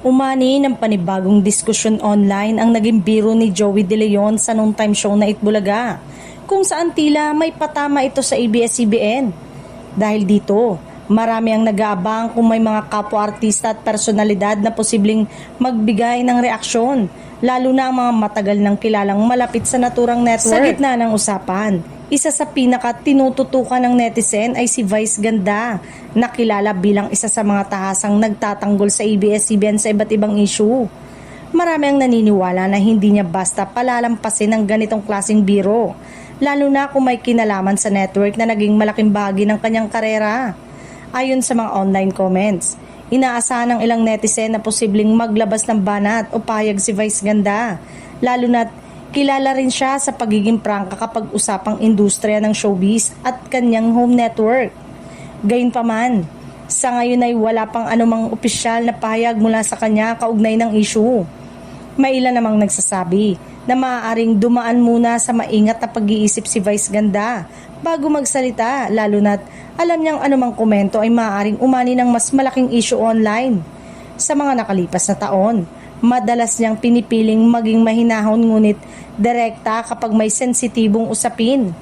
Umani ng panibagong diskusyon online ang naging biro ni Joey De Leon sa noontime show na Itbulaga, kung saan tila may patama ito sa ABS-CBN. Dahil dito, marami ang nag-aabang kung may mga kapwa-artista at personalidad na posibleng magbigay ng reaksyon, lalo na ang mga matagal nang kilalang malapit sa naturang network. Sa gitna ng usapan, isa sa pinaka-tinututukan ng netizen ay si Vice Ganda, na kilala bilang isa sa mga tahasang nagtatanggol sa ABS-CBN sa iba't ibang issue. Marami ang naniniwala na hindi niya basta palalampasin ang ganitong klaseng biro, lalo na kung may kinalaman sa network na naging malaking bahagi ng kanyang karera. Ayon sa mga online comments, inaasahan ng ilang netizen na posibleng maglabas ng banat o payag si Vice Ganda, lalo na kilala rin siya sa pagiging prangka kapag usapang industriya ng showbiz at kanyang home network. Gayunpaman, sa ngayon ay wala pang anumang opisyal na pahayag mula sa kanya kaugnay ng issue. May ilan namang nagsasabi na maaaring dumaan muna sa maingat na pag-iisip si Vice Ganda bago magsalita, lalo na't alam niyang anumang komento ay maaaring umani ng mas malaking issue online. Sa mga nakalipas na taon, madalas niyang pinipiling maging mahinahon ngunit direkta kapag may sensitibong usapin.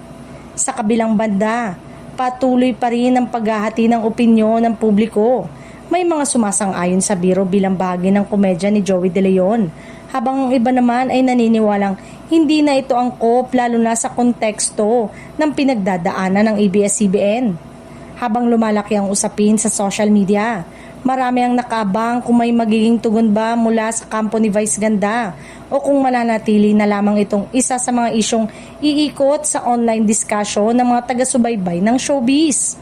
Sa kabilang banda, patuloy pa rin ang paghahati ng opinyon ng publiko. May mga sumasang-ayon sa biro bilang bahagi ng komedya ni Joey De Leon, habang ang iba naman ay naniniwalang hindi na ito angkop, lalo na sa konteksto ng pinagdadaanan ng ABS-CBN. Habang lumalaki ang usapin sa social media, marami ang nakaabang kung may magiging tugon ba mula sa kampo ni Vice Ganda o kung mananatili na lamang itong isa sa mga isyong iikot sa online discussion ng mga taga-subaybay ng showbiz.